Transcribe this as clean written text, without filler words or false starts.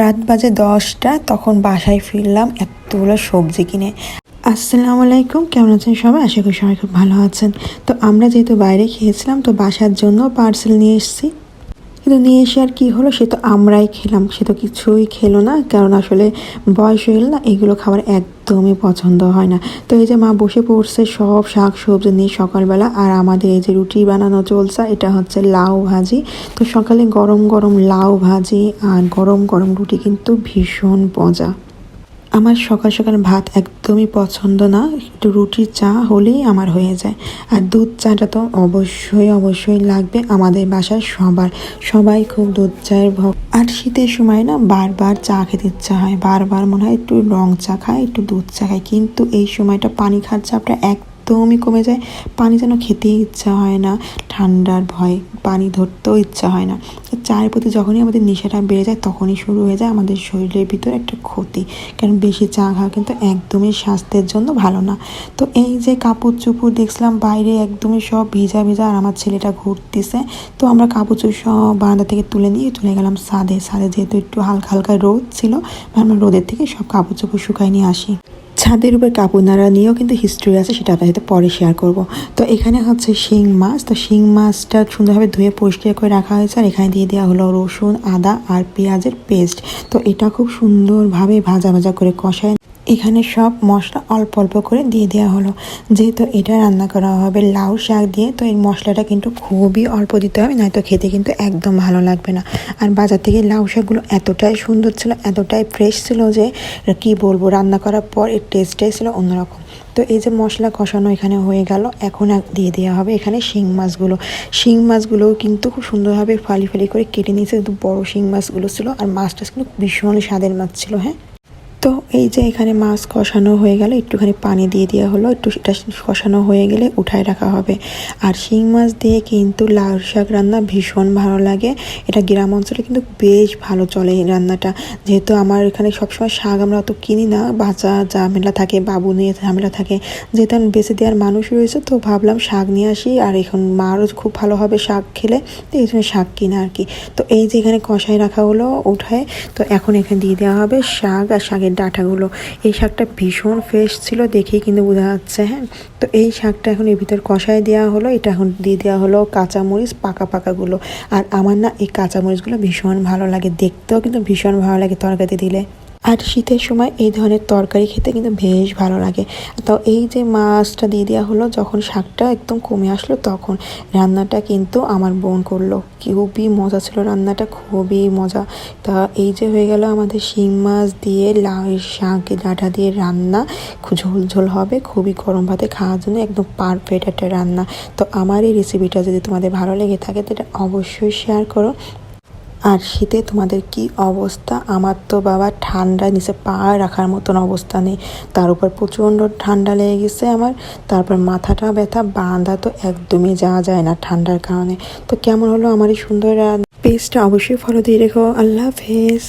রাত বাজে 10টা, তখন বাসায় ফিরলাম এতগুলো সবজি কিনে। আসসালামু আলাইকুম, কেমন আছেন সবাই? আশা করি সবাই খুব ভালো আছেন। তো আমরা যেহেতু বাইরে খেয়েছিলাম, তো বাসার জন্য পার্সেল নিয়ে এসেছি। কিন্তু নিয়ে এসে আর কি হলো, সে তো আমরাই খেলাম, সে তো কিছুই খেলো না। কারণ আসলে বয়স হয়ে গেল না, এগুলো খাবার একদমই পছন্দ হয় না। তো এই যে মা বসে পড়ছে সব শাক সবজি নিয়ে সকালবেলা, আর আমাদের এই যে রুটি বানানো চলছে, এটা হচ্ছে লাউ ভাজি। তো সকালে গরম গরম লাউ ভাজি আর গরম গরম রুটি কিন্তু ভীষণ মজা। আমার সকাল সকাল ভাত একদমই পছন্দ না, একটু রুটির চা হলেই আমার হয়ে যায়। আর দুধ চাটা তো অবশ্যই অবশ্যই লাগবে আমাদের বাসায় সবার। সবাই খুব দুধ চায়ের ভক্ত। আর শীতের সময় না বারবার চা খেতে ইচ্ছা হয়, বারবার মনে হয় একটু রং চা খাই, একটু দুধ চা খাই। কিন্তু এই সময়টা পানি খাওয়ার চাপটা একদমই কমে যায়। পানি যেন খেতেই ইচ্ছা হয় না, ঠান্ডার ভয় পানি ধরতেও ইচ্ছা হয় না। চায়ের প্রতি যখনই আমাদের নেশাটা বেড়ে যায়, তখনই শুরু হয়ে যায় আমাদের শরীরের ভিতরে একটা ক্ষতি। কারণ বেশি চা খাওয়া কিন্তু একদমই স্বাস্থ্যের জন্য ভালো না। তো এই যে কাপড় চোপড় দেখছিলাম বাইরে একদমই সব ভিজা ভিজা, আর আমার ছেলেটা ঘুরতেছে। তো আমরা কাপড় চোপড় সব বারান্দা থেকে তুলে নিয়ে চলে গেলাম ছাদে। যেহেতু একটু হালকা হালকা রোদ ছিল, আমরা রোদের থেকে সব কাপড় চোপড় শুকাই নিয়ে আসি। ছাদের উপর কাপড় নাড়া নিয়েও কিন্তু হিস্ট্রি আছে, সেটা আপনাদের পরে শেয়ার করব। তো এখানে হচ্ছে শিং মাছ। তো শিং মাছটা সুন্দরভাবে ধুয়ে পরিষ্কার করে রাখা হয়েছে, আর এখানে দিয়ে দেওয়া হলো রসুন, আদা আর পেঁয়াজের পেস্ট। তো এটা খুব সুন্দরভাবে ভাজা ভাজা করে কষায় এখানে সব মশলা অল্প অল্প করে দিয়ে দেওয়া হলো। যেহেতু এটা রান্না করা হবে লাউ শাক দিয়ে, তো এই মশলাটা কিন্তু খুবই অল্প দিতে হবে, নয়তো খেতে কিন্তু একদম ভালো লাগবে না। আর বাজার থেকে লাউ শাকগুলো এতটাই সুন্দর ছিল, এতটাই ফ্রেশ ছিল যে কি বলবো, রান্না করার পর এর টেস্টটাই ছিল অন্যরকম। তো এই যে মশলা কষানো এখানে হয়ে গেল, এখন দিয়ে দেওয়া হবে এখানে শিং মাছগুলো। শিং মাছগুলোও কিন্তু খুব সুন্দরভাবে ফালি ফালি করে কেটে নিয়েছে, কিন্তু বড় শিং মাছগুলো ছিল। আর মাছটা কিন্তু ভীষণ স্বাদের মাছ ছিল। হ্যাঁ, তো এই যে এখানে মাছ কষানো হয়ে গেল, একটুখানি পানি দিয়ে দেওয়া হলো, একটু সেটা কষানো হয়ে গেলে উঠায় রাখা হবে। আর শিং মাছ দিয়ে কিন্তু লাউ শাক রান্না ভীষণ ভালো লাগে। এটা গ্রাম অঞ্চলে কিন্তু বেশ ভালো চলে এই রান্নাটা। যেহেতু আমার এখানে সবসময় শাক আমরা অত কিনি না, বাচ্চা ঝামেলা থাকে, বাবু নিয়ে ঝামেলা থাকে, যেহেতু আমি বেঁচে দেওয়ার মানুষ রয়েছে, তো ভাবলাম শাক নিয়ে আসি। আর এখন মারও খুব ভালো হবে শাক খেলে, তো এই জন্য শাক কিনা আর কি। তো এই যে এখানে কষায় রাখা হলো উঠায়, তো এখন এখানে দিয়ে দেওয়া হবে শাক আর শাকের ডাঁটাগুলো। এই শাকটা ভীষণ ফ্রেশ ছিল, দেখেই কিন্তু বোঝা যাচ্ছে। হ্যাঁ, তো এই শাকটা এখন এর ভিতর কষায় দেওয়া হলো। এটা এখন দিয়ে দেওয়া হলো কাঁচামরিচ, পাকা পাকাগুলো। আর আমার না এই কাঁচামরিচগুলো ভীষণ ভালো লাগে, দেখতেও কিন্তু ভীষণ ভালো লাগে তরকারিতে দিলে। আর শীতের সময় এই ধরনের তরকারি খেতে কিন্তু বেশ ভালো লাগে। তো এই যে মাছটা দিয়ে দেওয়া হলো, যখন শাকটা একদম কমে আসলো, তখন রান্নাটা কিন্তু আমার বোন করলো। খুবই মজা ছিল রান্নাটা, খুবই মজা। তা এই যে হয়ে গেল আমাদের শিং মাছ দিয়ে লাউ শাকের ডাঁটা দিয়ে রান্না, ঝোল ঝোল হবে, খুবই গরম ভাতে খাওয়ার জন্য একদম পারফেক্ট একটা রান্না। তো আমার এই রেসিপিটা যদি তোমাদের ভালো লেগে থাকে, তো এটা অবশ্যই শেয়ার করো। আর শীতে তোমাদের কি অবস্থা? আমার তো বাবা ঠান্ডা নিচে পা রাখার মতন অবস্থা নেই, তার উপর প্রচণ্ড ঠান্ডা লেগে গেছে আমার। তারপর মাথাটা ব্যথা, বাঁধা তো একদমই যাওয়া যায় না ঠান্ডার কারণে। তো কেমন হলো আমার এই সুন্দর পেজটা অবশ্যই ফলো দিয়ে রেখো। আল্লাহ হাফেজ।